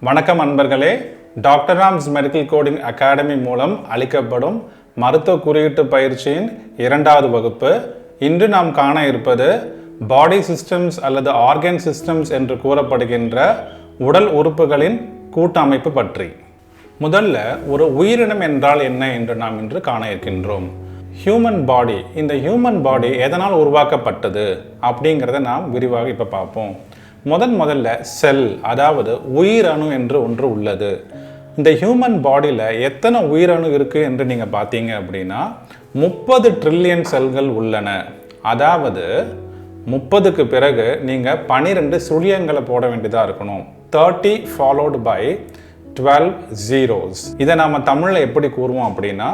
வணக்கம் அன்பர்களே, doctor rams medical coding academy மூலம் அளிக்கப்படும் மருத்துவ குறியீட்டு பயிற்சியின் 2வது வகுப்பு. இன்று நாம் காண இருப்பது பாடி சிஸ்டம்ஸ் அல்லது ஆர்கன் சிஸ்டம்ஸ் என்று கூறப்படுகின்ற உடல் உறுப்புகளின் கூட்டமைப்பு பற்றி. முதல்ல ஒரு உயிரினம் என்றால் என்ன என்று நாம் இன்று காண இருக்கின்றோம். ஹியூமன் பாடி, இந்த ஹியூமன் பாடி எதனால் உருவாக்கப்பட்டது அப்படிங்கிறத நாம் விரிவாக இப்போ பார்ப்போம். முதல்ல செல், அதாவது உயிரணு என்று ஒன்று உள்ளது. இந்த ஹியூமன் பாடியில் எத்தனை உயிரணு இருக்குது என்று நீங்கள் பார்த்தீங்க அப்படின்னா 30 ட்ரில்லியன் செல்கள் உள்ளன. அதாவது 30க்கு பிறகு நீங்கள் 12 சுழியங்களை போட வேண்டியதாக இருக்கணும். 30 followed by 12 zeros. இதை நாம் தமிழில் எப்படி கூறுவோம் அப்படின்னா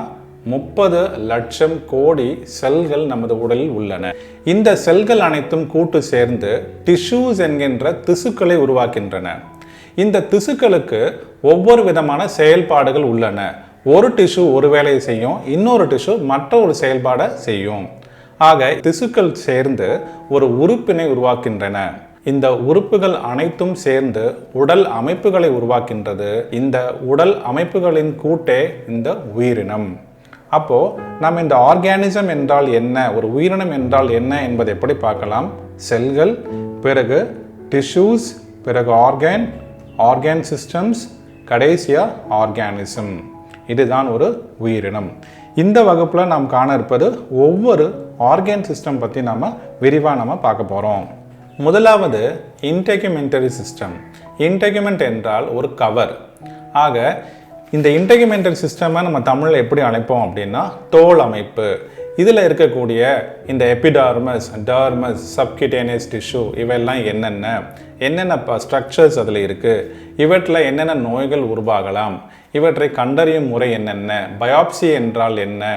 30 லட்சம் கோடி செல்கள் நமது உடலில் உள்ளன. இந்த செல்கள் அனைத்தும் கூட்டு சேர்ந்து டிஷ்யூஸ் என்கின்ற திசுக்களை உருவாக்கின்றன. இந்த திசுக்களுக்கு ஒவ்வொரு விதமான செயல்பாடுகள் உள்ளன. ஒரு டிஷ்யூ ஒரு வேலையை செய்யும், இன்னொரு டிஷ்யூ மற்ற ஒரு செயல்பாடை செய்யும். ஆக திசுக்கள் சேர்ந்து ஒரு உறுப்பினை உருவாக்கின்றன. இந்த உறுப்புகள் அனைத்தும் சேர்ந்து உடல் அமைப்புகளை உருவாக்கின்றது. இந்த உடல் அமைப்புகளின் கூட்டே இந்த உயிரினம். அப்போது நம்ம இந்த ஆர்கானிசம் என்றால் என்ன, ஒரு உயிரினம் என்றால் என்ன என்பதை எப்படி பார்க்கலாம். செல்கள், பிறகு டிஷ்யூஸ், பிறகு ஆர்கான் சிஸ்டம்ஸ், கடைசியாக ஆர்கானிசம். இதுதான் ஒரு உயிரினம். இந்த வகுப்பில் நாம் காண இருப்பது ஒவ்வொரு ஆர்கான் சிஸ்டம் பற்றி நம்ம விரிவாக பார்க்க போகிறோம். முதலாவது இன்டெகுமெண்டரி சிஸ்டம். இன்டெகுமெண்ட் என்றால் ஒரு கவர். ஆக இந்த இன்டெகுமெண்டரி சிஸ்டமை நம்ம தமிழில் எப்படி அழைப்போம் அப்படின்னா தோல் அமைப்பு. இதில் இருக்கக்கூடிய இந்த எபிடர்மஸ், டர்மஸ், சப்கியூட்டேனியஸ் டிஷ்யூ இவையெல்லாம் என்னென்ன ஸ்ட்ரக்சர்ஸ் அதில் இருக்குது, இவற்றில் என்னென்ன நோய்கள் உருவாகலாம், இவற்றை கண்டறியும் முறை என்னென்ன, பயாப்சி என்றால் என்ன,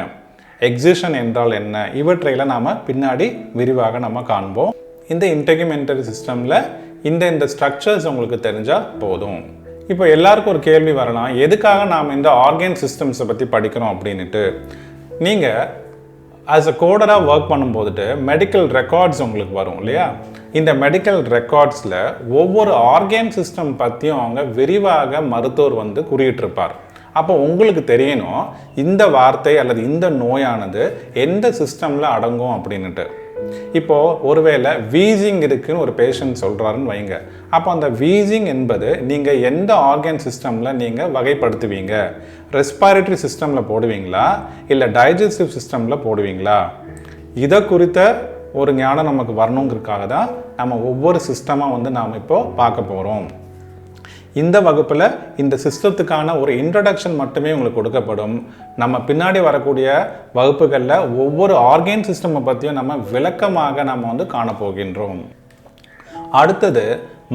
எக்ஸிஷன் என்றால் என்ன, இவற்றையெல்லாம் நாம் பின்னாடி விரிவாக நம்ம காண்போம். இந்த இன்டெகுமெண்டரி சிஸ்டமில் இந்த ஸ்ட்ரக்சர்ஸ் உங்களுக்கு தெரிஞ்சால் போதும். இப்போ எல்லாருக்கும் ஒரு கேள்வி வரலாம், எதுக்காக நாம் இந்த ஆர்கன் சிஸ்டம்ஸை பற்றி படிக்கிறோம் அப்படின்ட்டு. நீங்கள் ஆஸ் அ கோடராக ஒர்க் பண்ணும்போதுட்டு மெடிக்கல் ரெக்கார்ட்ஸ் உங்களுக்கு வரும் இல்லையா. இந்த மெடிக்கல் ரெக்கார்ட்ஸில் ஒவ்வொரு ஆர்கன் சிஸ்டம் பற்றியும் அவங்க விரிவாக மருத்துவர் குறியிட்டிருப்பார். அப்போ உங்களுக்கு தெரியணும் இந்த வார்த்தை அல்லது இந்த நோயானது எந்த சிஸ்டமில் அடங்கும் அப்படின்ட்டு. இப்போது ஒருவேளை வீசிங் இருக்குன்னு ஒரு பேஷண்ட் சொல்கிறாருன்னு வைங்க. அப்போ அந்த வீசிங் என்பது நீங்கள் எந்த ஆர்கன் சிஸ்டமில் நீங்கள் வகைப்படுத்துவீங்க? ரெஸ்பிரேட்டரி சிஸ்டமில் போடுவீங்களா, இல்லை டைஜஸ்டிவ் சிஸ்டமில் போடுவீங்களா? இதை குறித்த ஒரு ஞானம் நமக்கு வரணுங்கிறதுக்காக தான் நம்ம ஒவ்வொரு சிஸ்டமாக நாம் இப்போது பார்க்க போகிறோம். இந்த வகுப்பில் இந்த சிஸ்டத்துக்கான ஒரு இன்ட்ரடக்ஷன் மட்டுமே உங்களுக்கு கொடுக்கப்படும். நம்ம பின்னாடி வரக்கூடிய வகுப்புகளில் ஒவ்வொரு ஆர்கன் சிஸ்டமை பற்றியும் நம்ம விளக்கமாக நம்ம காணப்போகின்றோம். அடுத்தது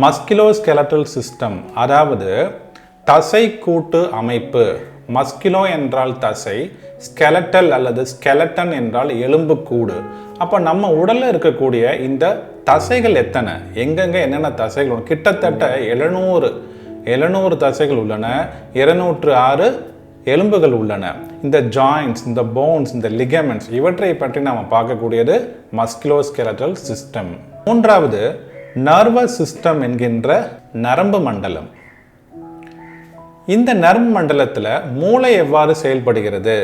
மஸ்குலோஸ்கெலட்டல் சிஸ்டம், அதாவது தசை கூட்டு அமைப்பு. மஸ்குலோ என்றால் தசை, ஸ்கெலட்டல் அல்லது ஸ்கெலட்டன் என்றால் எலும்புக்கூடு. அப்போ நம்ம உடலில் இருக்கக்கூடிய இந்த தசைகள் எத்தனை, எங்கெங்கே என்னென்ன தசைகள், கிட்டத்தட்ட 700 தசைகள் உள்ளன, 206 எலும்புகள் உள்ளன. இந்த ஜாயின்ட்ஸ், இந்த போன்ஸ், இந்த லிகமெண்ட்ஸ் இவற்றை பற்றி நாம் பார்க்கக்கூடியது மஸ்குலோஸ்கெலட்டல் சிஸ்டம். மூன்றாவது நர்வஸ் சிஸ்டம் என்கின்ற நரம்பு மண்டலம். இந்த நரம்பு மண்டலத்தில் மூளை எவ்வாறு செயல்படுகிறது,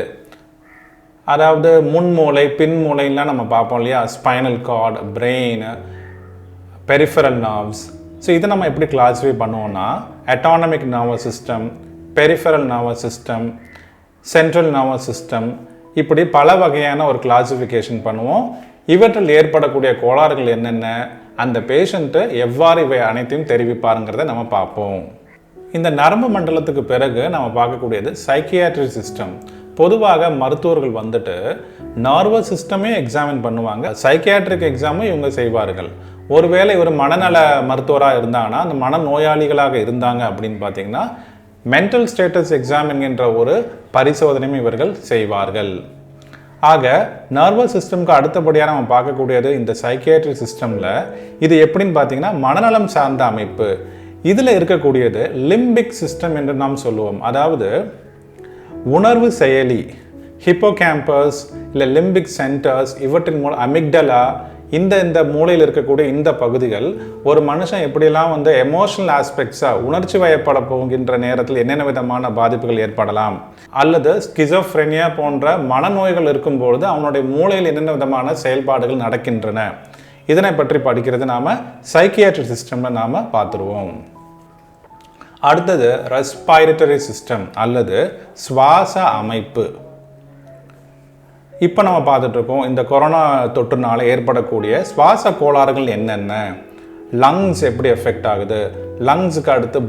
அதாவது முன்மூளை பின்மூளைலாம் நம்ம பார்ப்போம் இல்லையா. Spinal cord, brain, peripheral nerves. So இதை நம்ம எப்படி கிளாஸிஃபை பண்ணுவோம்னா autonomic nervous system, peripheral nervous system, central nervous system, இப்படி பல வகையான ஒரு கிளாஸிஃபிகேஷன் பண்ணுவோம். இவற்றில் ஏற்படக்கூடிய கோளாறுகள் என்னென்ன, அந்த பேஷண்ட்டு எவ்வாறு இவை அனைத்தையும் தெரிவிப்பாருங்கிறத நம்ம பார்ப்போம். இந்த நரம்பு மண்டலத்துக்கு பிறகு நம்ம பார்க்கக்கூடியது சைக்கியாட்ரி சிஸ்டம். பொதுவாக மருத்துவர்கள் நர்வஸ் சிஸ்டமே எக்ஸாமின் பண்ணுவாங்க, சைக்கியாட்ரிக் எக்ஸாமும் இவங்க செய்வார்கள். ஒருவேளை இவர் மனநல மருத்துவராக இருந்தாங்கன்னா, அந்த மனநோயாளிகளாக இருந்தாங்க அப்படின்னு பார்த்தீங்கன்னா மென்டல் ஸ்டேட்டஸ் எக்ஸாம் என்கின்ற ஒரு பரிசோதனையும் இவர்கள் செய்வார்கள். ஆக நர்வஸ் சிஸ்டம்க்கு அடுத்தபடியாக நம்ம பார்க்கக்கூடியது இந்த சைக்கியாட்ரி சிஸ்டமில். இது எப்படின்னு பார்த்தீங்கன்னா மனநலம் சார்ந்த அமைப்பு. இதில் இருக்கக்கூடியது லிம்பிக் சிஸ்டம் என்று நாம் சொல்லுவோம். அதாவது உணர்வு செயலி, ஹிப்போகேம்பஸ் இல்லை லிம்பிக் சென்டர்ஸ், இவற்றின் மூலம் அமிக்டலா, இந்த மூளையில் இருக்கக்கூடிய இந்த பகுதிகள் ஒரு மனுஷன் எப்படியெல்லாம் வந்து எமோஷனல் ஆஸ்பெக்ட்ஸாக உணர்ச்சி வயப்பட போகின்ற நேரத்தில் என்னென்ன விதமான பாதிப்புகள் ஏற்படலாம், அல்லது ஸ்கிசோஃப்ரெனியா போன்ற மனநோய்கள் இருக்கும்பொழுது அவனுடைய மூளையில் என்னென்ன விதமான செயல்பாடுகள் நடக்கின்றன, இதனை பற்றி படிக்கிறது நாம் சைக்கியாட்ரி சிஸ்டமில் நாம் பார்த்துருவோம். அடுத்தது ரெஸ்பிரேட்டரி சிஸ்டம் அல்லது சுவாச அமைப்பு. இப்போ நம்ம பார்த்துட்ருக்கோம் இந்த கொரோனா தொற்றுனால ஏற்படக்கூடிய சுவாச கோளாறுகள் என்னென்ன, லங்ஸ் எப்படி எஃபெக்ட் ஆகுது, லங்ஸுக்கு அடுத்து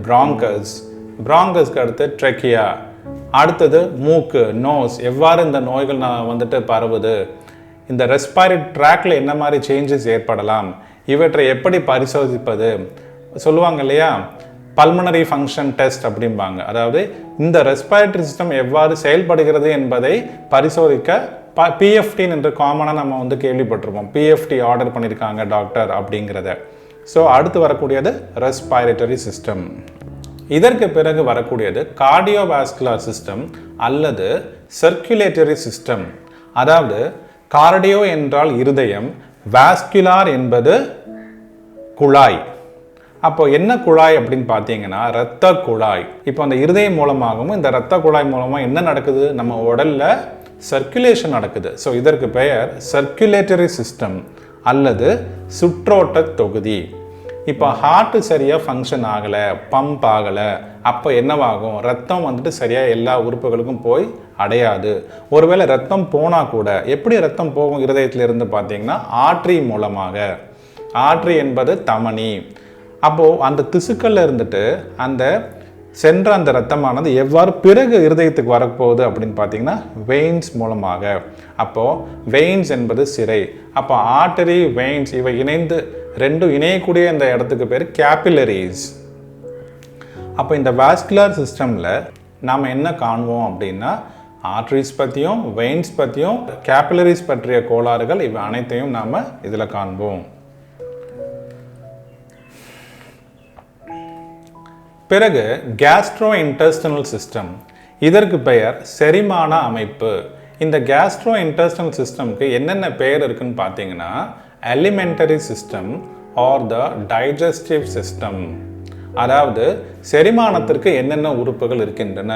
பிராங்கஸ்க்கு அடுத்து ட்ரெக்கியா, அடுத்தது மூக்கு நோஸ், எவ்வாறு இந்த நோய்கள் வந்துட்டு பரவுது, இந்த ரெஸ்பிரேட்டரி ட்ராக்ல என்ன மாதிரி சேஞ்சஸ் ஏற்படலாம், இவற்றை எப்படி பரிசோதிப்பது. சொல்லுவாங்க இல்லையா பல்மனரி ஃபங்க்ஷன் டெஸ்ட் அப்படிம்பாங்க. அதாவது இந்த ரெஸ்பிரேட்டரி சிஸ்டம் எவ்வாறு செயல்படுகிறது என்பதை பரிசோதிக்க PFT என்று காமனாக நம்ம வந்து கேள்விப்பட்டிருப்போம். PFT ஆர்டர் பண்ணியிருக்காங்க டாக்டர் அப்படிங்கிறத. ஸோ அடுத்து வரக்கூடியது ரெஸ்பிரேட்டரி சிஸ்டம். இதற்கு பிறகு வரக்கூடியது கார்டியோவாஸ்குலர் சிஸ்டம் அல்லது சர்க்குலேட்டரி சிஸ்டம். அதாவது கார்டியோ என்றால் இருதயம், வாஸ்குலார் என்பது குழாய். அப்போ என்ன குழாய் அப்படின்னு பார்த்தீங்கன்னா இரத்த குழாய். இப்போ அந்த இருதயம் மூலமாகவும் இந்த இரத்த குழாய் மூலமாக என்ன நடக்குது, நம்ம உடல்ல சர்க்குலேஷன் நடக்குது. ஸோ இதற்கு பெயர் சர்க்குலேட்டரி சிஸ்டம் அல்லது சுற்றோட்ட தொகுதி. இப்போ ஹார்ட்டு சரியாக ஃபங்க்ஷன் ஆகலை, பம்ப் ஆகலை, அப்போ என்னவாகும், ரத்தம் வந்துட்டு சரியாக எல்லா உறுப்புகளுக்கும் போய் அடையாது. ஒருவேளை ரத்தம் போனால் கூட எப்படி ரத்தம் போகும் இருதயத்திலிருந்து பார்த்தீங்கன்னா ஆர்டரி மூலமாக. ஆர்டரி என்பது தமனி. அப்போது அந்த திசுக்கள்ல இருந்துட்டு அந்த சென்ற அந்த ரத்தமானது எவ்வாறு பிறகு இருதயத்துக்கு வரப்போகுது அப்படின்னு பார்த்தீங்கன்னா வெயின்ஸ் மூலமாக. அப்போது வெயின்ஸ் என்பது சிரை. அப்போ ஆர்டரி வெயின்ஸ் இவை இணைந்து ரெண்டும் இணையக்கூடிய இந்த இடத்துக்கு பேர் கேபிலரிஸ். அப்போ இந்த வாஸ்குலர் சிஸ்டமில் நாம் என்ன காணுவோம் அப்படின்னா ஆர்டரிஸ் பற்றியும் வெயின்ஸ் பற்றியும் கேபிலரிஸ் பற்றிய கோளாறுகள் இவை அனைத்தையும் நாம் இதில் காண்போம். பிறகு கேஸ்ட்ரோ இன்டெஸ்டினல் சிஸ்டம். இதற்கு பெயர் செரிமான அமைப்பு. இந்த கேஸ்ட்ரோ இன்டெஸ்டினல் சிஸ்டம்க்கு என்னென்ன பெயர் இருக்குன்னு பார்த்தீங்கன்னா எலிமெண்டரி சிஸ்டம் ஆர் த டைஜஸ்டிவ் சிஸ்டம். அதாவது செரிமானத்திற்கு என்னென்ன உறுப்புகள் இருக்கின்றன,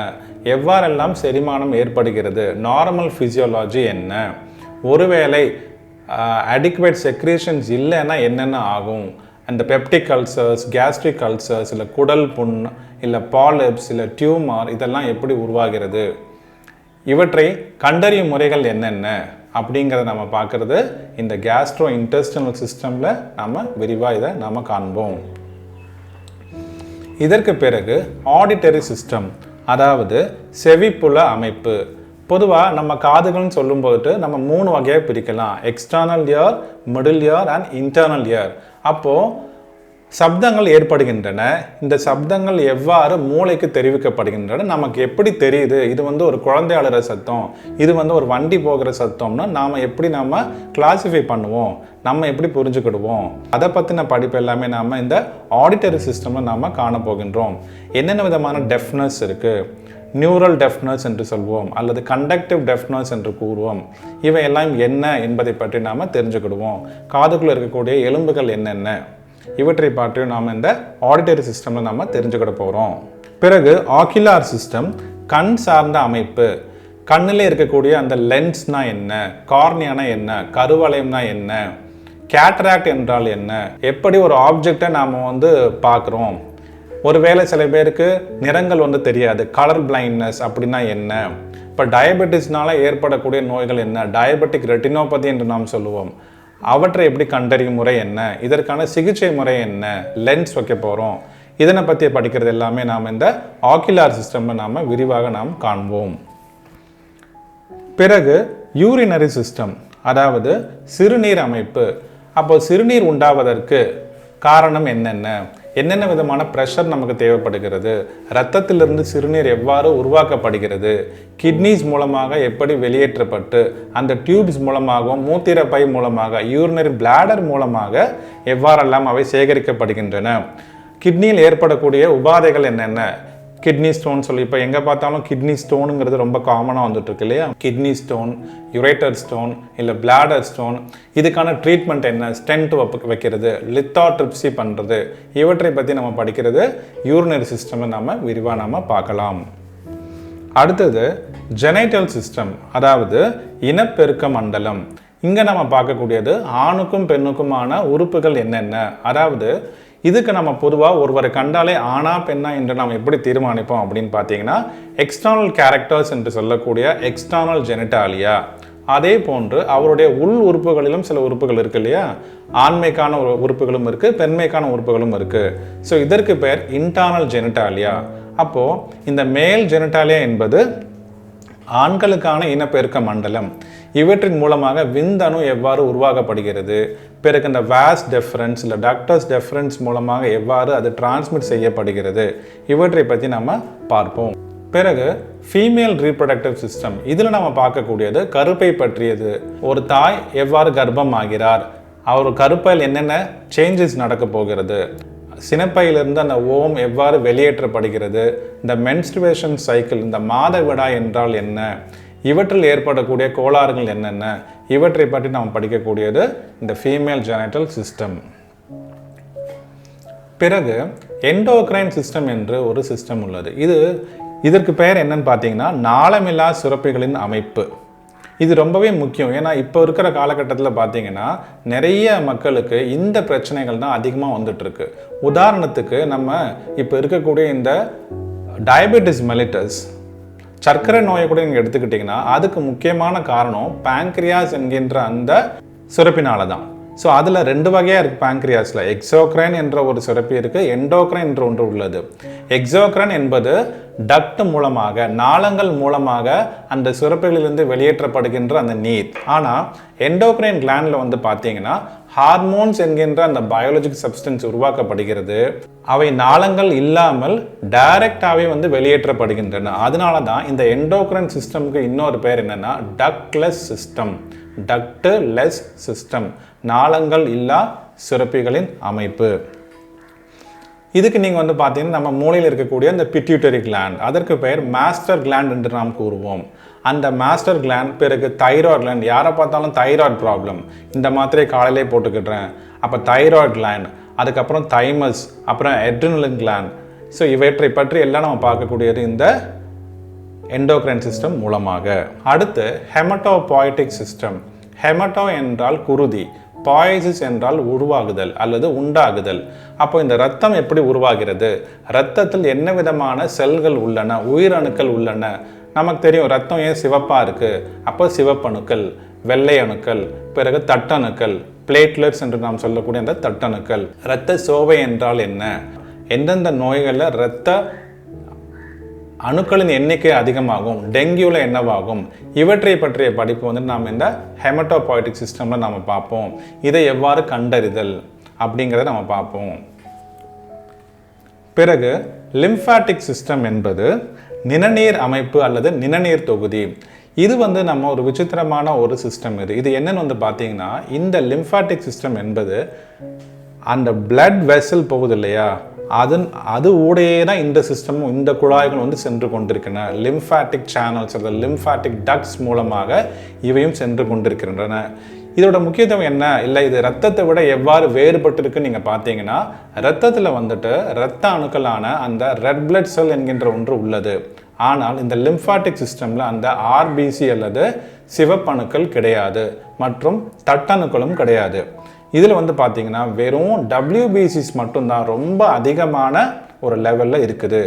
எவ்வாறெல்லாம் செரிமானம் ஏற்படுகிறது, நார்மல் ஃபிசியோலாஜி என்ன, ஒருவேளை அடிக்குவேட் செக்ரீஷன்ஸ் இல்லைன்னா என்னென்ன ஆகும், அந்த பெப்டிக் அல்சர்ஸ், கேஸ்ட்ரிக் அல்சர்ஸ், இல்லை குடல் புண், இல்லை பாலிப்ஸ், இல்லை டியூமர், இதெல்லாம் எப்படி உருவாகிறது, இவற்றை கண்டறியும் முறைகள் என்னென்ன அப்படிங்கிறத நம்ம பார்க்குறது இந்த கேஸ்ட்ரோ இன்டெஸ்டினல் சிஸ்டமில் நம்ம விரிவாக இதை நம்ம காண்போம். இதற்கு பிறகு ஆடிட்டரி சிஸ்டம், அதாவது செவிப்புல அமைப்பு. பொதுவாக நம்ம காதுகள்னு சொல்லும்போது நம்ம 3 வகையாக பிரிக்கலாம், external ear, middle year and internal year. அப்போது சப்தங்கள் ஏற்படுகின்றன. இந்த சப்தங்கள் எவ்வாறு மூளைக்கு தெரிவிக்கப்படுகின்றன, நமக்கு எப்படி தெரியுது இது வந்து ஒரு குழந்தை அழுகிற சத்தம், இது வந்து ஒரு வண்டி போகிற சத்தம்னா நாம் எப்படி நம்ம கிளாஸிஃபை பண்ணுவோம், நம்ம எப்படி புரிஞ்சுக்கிடுவோம், அதை பற்றின படிப்பு எல்லாமே நாம் இந்த ஆடிட்டரி சிஸ்டமில் நாம் காண போகின்றோம். என்னென்ன விதமான டெஃப்னஸ் இருக்குது, நியூரல் டெஃப்னஸ் என்று சொல்வோம் அல்லது கண்டக்டிவ் டெஃப்னஸ் என்று கூறுவோம். இவையெல்லாம் என்ன என்பதை பற்றி நாம் தெரிஞ்சுக்கிடுவோம். காதுக்குள்ளே இருக்கக்கூடிய எலும்புகள் என்னென்ன, இவற்றை பற்றி நாம் இந்த ஆடிட்டரி சிஸ்டமில் நாம் தெரிஞ்சுக்கிட போகிறோம். பிறகு ஆக்யுலார் சிஸ்டம், கண் சார்ந்த அமைப்பு. கண்ணில் இருக்கக்கூடிய அந்த லென்ஸ்னா என்ன, கார்னியானா என்ன, கருவளையம்னா என்ன, கேட்ராக்ட் என்றால் என்ன, எப்படி ஒரு ஆப்ஜெக்டை நாம் வந்து பார்க்குறோம். ஒருவேளை சில பேருக்கு நிறங்கள் வந்து தெரியாது, கலர் பிளைண்ட்னஸ் அப்படின்னா என்ன. இப்போ டயபெட்டிஸ்னால ஏற்படக்கூடிய நோய்கள் என்ன, டயபெட்டிக் ரெட்டினோபதி என்று நாம் சொல்லுவோம். அவற்றை எப்படி கண்டறியும் முறை என்ன, இதற்கான சிகிச்சை முறை என்ன, லென்ஸ் வைக்க போகிறோம், இதனை பற்றி படிக்கிறது எல்லாமே நாம் இந்த ஆக்யுலார் சிஸ்டம்ல நாம் விரிவாக நாம் காண்போம். பிறகு யூரினரி சிஸ்டம், அதாவது சிறுநீர் அமைப்பு. அப்போ சிறுநீர் உண்டாவதற்கு காரணம் என்னென்ன, என்னென்ன விதமான ப்ரெஷர் நமக்கு தேவைப்படுகிறது, இரத்தத்திலிருந்து சிறுநீர் எவ்வாறு உருவாக்கப்படுகிறது, கிட்னிஸ் மூலமாக எப்படி வெளியேற்றப்பட்டு அந்த டியூப்ஸ் மூலமாகவும் மூத்திர பை மூலமாக யூரினரி பிளாடர் மூலமாக எவ்வாறெல்லாம் அவை சேகரிக்கப்படுகின்றன, கிட்னியில் ஏற்படக்கூடிய உபாதைகள் என்னென்ன, கிட்னி ஸ்டோன் சொல்லி இப்போ எங்கே பார்த்தாலும் கிட்னி ஸ்டோனுங்கிறது ரொம்ப காமனாக வந்துட்டு இருக்கு இல்லையா? கிட்னி ஸ்டோன், யுரேட்டர் ஸ்டோன், இல்லை பிளாடர் ஸ்டோன், இதுக்கான ட்ரீட்மெண்ட் என்ன, ஸ்டென்ட் வைக்கிறது, லித்தாட்ரிப்சி பண்ணுறது, இவற்றை பற்றி நம்ம படிக்கிறது யூரினரி சிஸ்டம் நம்ம விரிவாக பார்க்கலாம். அடுத்தது ஜெனைட்டல் சிஸ்டம், அதாவது இனப்பெருக்க மண்டலம். இங்கே நம்ம பார்க்கக்கூடியது ஆணுக்கும் பெண்ணுக்குமான உறுப்புகள் என்னென்ன, அதாவது இதுக்கு நம்ம பொதுவாக ஒருவரை கண்டாலே ஆணா பெண்ணா என்று நாம் எப்படி தீர்மானிப்போம் அப்படின்னு பார்த்தீங்கன்னா, எக்ஸ்டர்னல் கேரக்டர்ஸ் என்று சொல்லக்கூடிய எக்ஸ்டர்னல் ஜெனிட்டாலியா, அதே போன்று அவருடைய உள் உறுப்புகளிலும் சில உறுப்புகள் இருக்கு இல்லையா? ஆண்மைக்கான உறுப்புகளும் இருக்கு, பெண்மைக்கான உறுப்புகளும் இருக்கு. ஸோ இதற்கு பெயர் இன்டர்னல் ஜெனிட்டாலியா. அப்போ இந்த மேல் ஜெனிட்டாலியா என்பது ஆண்களுக்கான இனப்பெருக்க மண்டலம். இவற்றின் மூலமாக விந்தணு எவ்வாறு உருவாக்கப்படுகிறது, பிறகு இந்த வாஸ் டெஃபரன்ஸ் இல்லை டக்டஸ் டெஃபரன்ஸ் மூலமாக எவ்வாறு அது டிரான்ஸ்மிட் செய்யப்படுகிறது, இவற்றை பற்றி நம்ம பார்ப்போம். பிறகு ஃபீமேல் ரீப்ரொடக்டிவ் சிஸ்டம், இதில் நம்ம பார்க்கக்கூடியது கருப்பை பற்றியது. ஒரு தாய் எவ்வாறு கர்ப்பம் ஆகிறார், அவர் கருப்பையில் என்னென்ன சேஞ்சஸ் நடக்க போகிறது, சினைப்பையிலிருந்து அந்த ஓம் எவ்வாறு வெளியேற்றப்படுகிறது, இந்த மென்ஸ்ட்ருவேஷன் சைக்கிள், இந்த மாதவிடாய் என்றால் என்ன, இவற்றில் ஏற்படக்கூடிய கோளாறுகள் என்னென்ன, இவற்றை பற்றி நாம் படிக்கக்கூடியது இந்த ஃபீமேல் ஜெனைட்டல் சிஸ்டம். பிறகு எண்டோக்ரைன் சிஸ்டம் என்று ஒரு சிஸ்டம் உள்ளது. இதற்கு பெயர் என்னன்னு பார்த்தீங்கன்னா நாளமில்லா சுரப்பிகளின் அமைப்பு. இது ரொம்பவே முக்கியம். ஏன்னா இப்போ இருக்கிற காலகட்டத்தில் பார்த்தீங்கன்னா நிறைய மக்களுக்கு இந்த பிரச்சனைகள் தான் அதிகமாக வந்துட்டு இருக்கு. உதாரணத்துக்கு நம்ம இப்போ இருக்கக்கூடிய இந்த டயபெட்டிஸ் மெலிட்டஸ், சர்க்கரை நோயை கூட நீங்கள் எடுத்துக்கிட்டிங்கன்னா அதுக்கு முக்கியமான காரணம் பேங்க்ரியாஸ் என்கின்ற அந்த சுரப்பினால தான். ஸோ அதில் 2 வகையாக இருக்குது பேங்க்ரியாஸில். எக்ஸோக்ரைன் என்ற ஒரு சுரப்பி இருக்குது, எண்டோக்ரைன் என்ற ஒன்று உள்ளது. எக்ஸோக்ரைன் என்பது டக்ட் மூலமாக, நாளங்கள் மூலமாக அந்த சுரப்பிகளிலிருந்து வெளியேற்றப்படுகின்ற அந்த நீர். ஆனால் எண்டோக்ரைன் கிளாண்டில் வந்து பார்த்தீங்கன்னா ஹார்மோன்ஸ் என்கின்ற அந்த பயாலஜிக் சப்ஸ்டன்ஸ் உருவாக்கப்படுகிறது. அவை நாளங்கள் இல்லாமல் டைரக்டாகவே வந்து வெளியேற்றப்படுகின்றன. அதனால தான் இந்த எண்டோக்ரைன் சிஸ்டமுக்கு இன்னொரு பேர் என்னென்னா டக்ட்லெஸ் சிஸ்டம். டக்ட்லெஸ் சிஸ்டம், நாளங்கள் இல்லா சுரப்பிகளின் அமைப்பு. இதுக்கு நீங்கள் வந்து பார்த்தீங்கன்னா நம்ம மூளையில் இருக்கக்கூடிய அந்த பிட்யூட்டரி கிளாண்ட், அதற்கு பெயர் மாஸ்டர் கிளாண்ட் என்று நாம் கூறுவோம். அந்த மாஸ்டர் கிளாண்ட், பிறகு தைராய்டு கிளாண்ட். யாரை பார்த்தாலும் தைராய்டு ப்ராப்ளம், இந்த மாத்திரை காலையிலே போட்டுக்கிடுறேன், அப்போ தைராய்டு கிளாண்ட். அதுக்கப்புறம் தைமஸ், அப்புறம் எட்ரினலின் கிளாண்ட். ஸோ இவற்றை பற்றி எல்லாம் நம்ம பார்க்கக்கூடியது இந்த எண்டோக்ரைன் சிஸ்டம் மூலமாக. அடுத்து ஹெமட்டோபாய்டிக் சிஸ்டம். ஹெமட்டோ என்றால் குருதி, பாய்சிஸ் என்றால் உருவாகுதல் அல்லது உண்டாகுதல். அப்போ இந்த ரத்தம் எப்படி உருவாகிறது, ரத்தத்தில் என்ன விதமான செல்கள் உள்ளன, உயிரணுக்கள் உள்ளன. நமக்கு தெரியும் ரத்தம் ஏன் சிவப்பாக இருக்குது, அப்போ சிவப்பணுக்கள், வெள்ளை அணுக்கள், பிறகு தட்டணுக்கள், பிளேட்லெட்ஸ் என்று நாம் சொல்லக்கூடிய அந்த தட்டணுக்கள். இரத்த சோகை என்றால் என்ன, எந்தெந்த நோய்களில் இரத்த அணுக்களின் எண்ணிக்கை அதிகமாகும், டெங்கியூல என்னவாகும், இவற்றை பற்றிய படிப்பு வந்து நாம் இந்த ஹெமட்டோபாய்டிக் சிஸ்டமில் நாம் பார்ப்போம். இதை எவ்வாறு கண்டறிதல் அப்படிங்கிறத நம்ம பார்ப்போம். பிறகு லிம்ஃபாட்டிக் சிஸ்டம் என்பது நிணநீர் அமைப்பு அல்லது நிணநீர் தொகுதி. இது வந்து நம்ம ஒரு விசித்திரமான ஒரு சிஸ்டம். இது என்னன்னு வந்து பார்த்தீங்கன்னா, இந்த லிம்ஃபாட்டிக் சிஸ்டம் என்பது அந்த பிளட் வெசல் போகுது இல்லையா, அது ஊடையே தான் இந்த சிஸ்டமும் இந்த குழாய்கள் வந்து சென்று கொண்டிருக்கின்றன. லிம்ஃபாட்டிக் சேனல்ஸ் அல்லது லிம்ஃபாட்டிக் டக்ட்ஸ் மூலமாக இவையும் சென்று கொண்டிருக்கின்றன. இதோட முக்கியத்துவம் என்ன, இல்லை இது ரத்தத்தை விட எவ்வாறு வேறுபட்டிருக்குன்னு நீங்கள் பார்த்தீங்கன்னா, ரத்தத்தில் வந்துட்டு இரத்த அணுக்களான அந்த ரெட் பிளட் செல் என்கின்ற ஒன்று உள்ளது. ஆனால் இந்த லிம்ஃபாட்டிக் சிஸ்டமில் அந்த ஆர்பிசி அல்லது சிவப்பணுக்கள் கிடையாது, மற்றும் தட்டணுக்களும் கிடையாது. இதில் வந்து பார்த்தீங்கன்னா வெறும் WBCs மட்டும்தான் ரொம்ப அதிகமான ஒரு லெவலில் இருக்குது.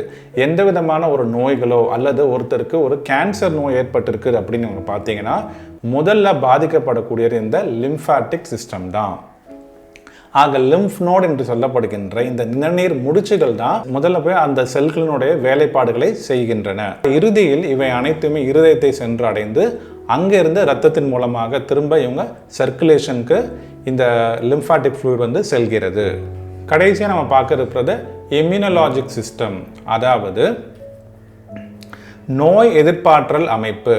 எந்த விதமான ஒரு நோய்களோ அல்லது ஒருத்தருக்கு ஒரு கேன்சர் நோய் ஏற்பட்டிருக்குது அப்படின்னு நீங்கள் பார்த்தீங்கன்னா முதல்ல பாதிக்கப்படக்கூடியது இந்த லிம்ஃபாட்டிக் சிஸ்டம் தான். ஆக லிம்ஃப் நோட் என்று சொல்லப்படுகின்ற இந்த நிணநீர் முடிச்சுகள் தான் முதல்ல போய் அந்த செல்களினுடைய வேலைப்பாடுகளை செய்கின்றன. இறுதியில் இவை அனைத்துமே இருதயத்தை சென்று அடைந்து அங்கிருந்து இரத்தத்தின் மூலமாக திரும்ப இவங்க சர்க்குலேஷனுக்கு இந்த லிம்ஃபாட்டிக் ஃப்ளூயிட் வந்து செல்கிறது. கடைசியாக நம்ம பார்க்க இருக்கிறது இம்யூனலாஜிக் சிஸ்டம், அதாவது நோய் எதிர்ப்பாற்றல் அமைப்பு.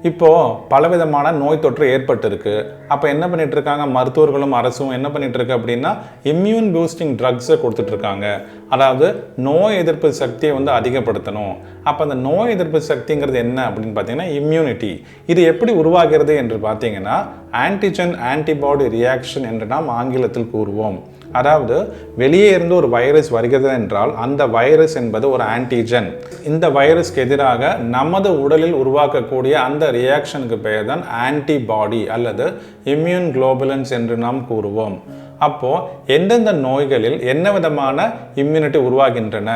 இப்போது பலவிதமான நோய் தொற்று ஏற்பட்டிருக்கு. அப்போ என்ன பண்ணிட்டு இருக்காங்க, மருத்துவர்களும் அரசும் என்ன பண்ணிட்டு இருக்கு அப்படின்னா இம்யூன் பூஸ்டிங் ட்ரக்ஸை கொடுத்துட்ருக்காங்க. அதாவது நோய் எதிர்ப்பு சக்தியை வந்து அதிகப்படுத்தணும். அப்போ அந்த நோய் எதிர்ப்பு சக்திங்கிறது என்ன அப்படின்னு பார்த்தீங்கன்னா இம்யூனிட்டி. இது எப்படி உருவாகிறது என்று பார்த்தீங்கன்னா ஆன்டிஜன் ஆன்டிபாடி ரியாக்ஷன் என்று நாம் ஆங்கிலத்தில் கூறுவோம். அதாவது வெளியே இருந்து ஒரு வைரஸ் வருகிறது என்றால் அந்த வைரஸ் என்பது ஒரு ஆன்டிஜன். இந்த வைரஸ்க்கு எதிராக நமது உடலில் உருவாக்கக்கூடிய அந்த ரியாக்ஷனுக்கு பெயர் தான் ஆன்டிபாடி அல்லது இம்யூன் குளோபுலன்ஸ் என்று நாம் கூறுவோம். அப்போது எந்தெந்த நோய்களில் என்ன விதமான இம்யூனிட்டி உருவாகின்றன,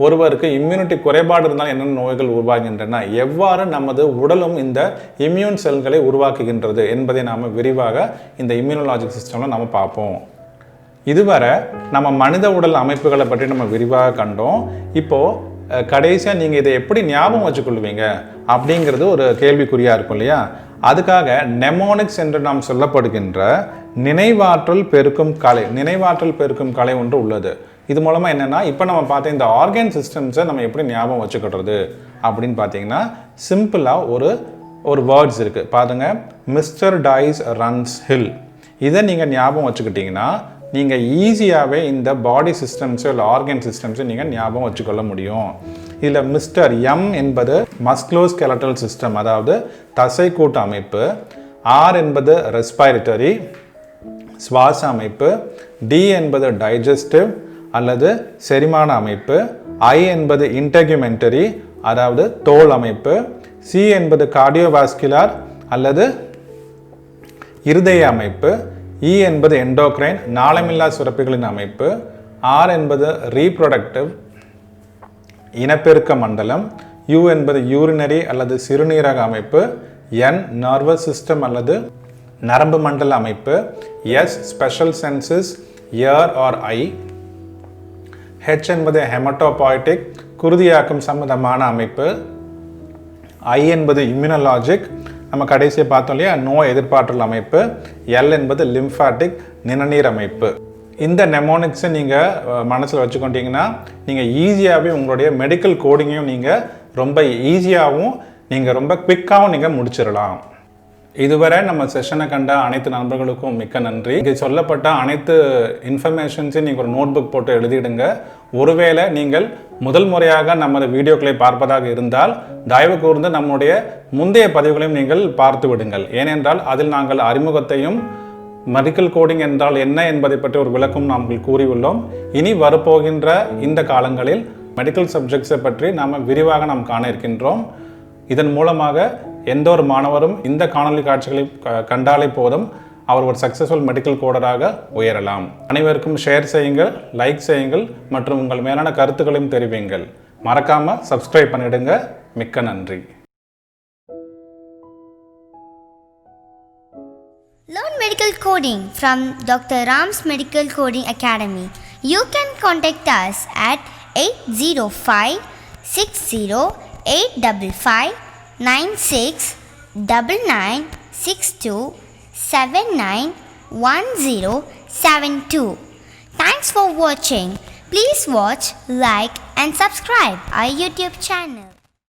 ஒருவருக்கு இம்யூனிட்டி குறைபாடு இருந்தால் என்னென்ன நோய்கள் உருவாகின்றன, எவ்வாறு நமது உடலும் இந்த இம்யூன் செல்களை உருவாக்குகின்றது என்பதை நாம் விரிவாக இந்த இம்யூனாலஜிக் சிஸ்டமில் நம்ம பார்ப்போம். இதுவரை நம்ம மனித உடல் அமைப்புகளை பற்றி நம்ம விரிவாக கண்டோம். இப்போது கடைசியாக நீங்கள் இதை எப்படி ஞாபகம் வச்சுக்கொள்வீங்க அப்படிங்கிறது ஒரு கேள்விக்குறியாக இருக்கும் இல்லையா? அதுக்காக நெமோனிக்ஸ் என்று நாம் சொல்லப்படுகின்ற நினைவாற்றல் பெருக்கும் கலை ஒன்று உள்ளது. இது மூலமாக என்னென்னா இப்போ நம்ம பார்த்த இந்த ஆர்கன் சிஸ்டம்ஸை நம்ம எப்படி ஞாபகம் வச்சுக்கிடுறது அப்படின்னு பார்த்தீங்கன்னா சிம்பிளாக ஒரு வேர்ட்ஸ் இருக்குது பாருங்கள். Mister dice runs hill. இதை நீங்கள் ஞாபகம் வச்சுக்கிட்டிங்கன்னா நீங்கள் ஈஸியாகவே இந்த பாடி சிஸ்டம்ஸோ இல்லை ஆர்கன் சிஸ்டம்ஸோ நீங்கள் ஞாபகம் வச்சுக்கொள்ள முடியும். இதில் மிஸ்டர் எம் என்பது மஸ்குலோஸ்கெலட்டல் சிஸ்டம், அதாவது தசை கூட்டு அமைப்பு. ஆர் என்பது ரெஸ்பிரேட்டரி சுவாச அமைப்பு. டி என்பது டைஜஸ்டிவ் அல்லது செரிமான அமைப்பு. ஐ என்பது இன்டெகுமெண்டரி அதாவது தோல் அமைப்பு. சி என்பது கார்டியோவாஸ்குலர் அல்லது இருதய அமைப்பு. இ என்பது எண்டோக்ரைன் நாளமில்லா சுரப்பிகளின் அமைப்பு. ஆர் என்பது ரீப்ரொடக்டிவ் இனப்பெருக்க மண்டலம். யூ என்பது யூரினரி அல்லது சிறுநீரக அமைப்பு. என் நர்வஸ் சிஸ்டம் அல்லது நரம்பு மண்டல அமைப்பு. S special senses ear or eye. H என்பது ஹெமட்டோபாய்டிக் குருதியாக்கும் சம்பந்தமான அமைப்பு. ஐ என்பது இம்யூனலாஜிக் நம்ம கடைசியாக பார்த்தோம் இல்லையா நோய் எதிர்ப்பாற்றல் அமைப்பு. எல் என்பது லிம்ஃபாட்டிக் நிணநீர் அமைப்பு. இந்த நெமோனிக்ஸை நீங்கள் மனசில் வச்சுக்கொண்டீங்கன்னா நீங்கள் ஈஸியாகவே உங்களுடைய மெடிக்கல் கோடிங்கையும் நீங்கள் ரொம்ப ஈஸியாகவும் நீங்கள் ரொம்ப குவிக்காகவும் நீங்கள் முடிச்சிடலாம். இதுவரை நம்ம செஷனை கண்ட அனைத்து நண்பர்களுக்கும் மிக்க நன்றி. இங்கே சொல்லப்பட்ட அனைத்து இன்ஃபர்மேஷன்ஸையும் நீங்கள் ஒரு நோட் புக் போட்டு எழுதிடுங்க. ஒருவேளை நீங்கள் முதல் முறையாக நமது வீடியோக்களை பார்ப்பதாக இருந்தால் தயவு கூர்ந்து நம்முடைய முந்தைய பதிவுகளையும் நீங்கள் பார்த்து விடுங்கள். ஏனென்றால் அதில் நாங்கள் அறிமுகத்தையும் மெடிக்கல் கோடிங் என்றால் என்ன என்பதை பற்றி ஒரு விளக்கம் நாங்கள் கூறியுள்ளோம். இனி வரப்போகின்ற இந்த காலங்களில் மெடிக்கல் சப்ஜெக்ட்ஸை பற்றி நாம் விரிவாக காண இருக்கின்றோம். இதன் மூலமாக எந்த ஒரு மாணவரும் இந்த காணொலி காட்சிகளை கண்டாலே போதும் அவர் ஒரு சக்ஸஸ்ஃபுல் மெடிக்கல் கோடராக உயரலாம். அனைவருக்கும் ஷேர் செய்யுங்கள், லைக் செய்யுங்கள் மற்றும் உங்கள் மேலான கருத்துக்களையும் தெரிவிங்கள். மறக்காமல் சப்ஸ்கிரைப் பண்ணிடுங்க. மிக்க நன்றி. Learn medical coding from Dr. Ram's Medical Coding Academy. You can contact us at 805 60 855 969962 791072. Thanks for watching. Please watch, like and subscribe our YouTube channel.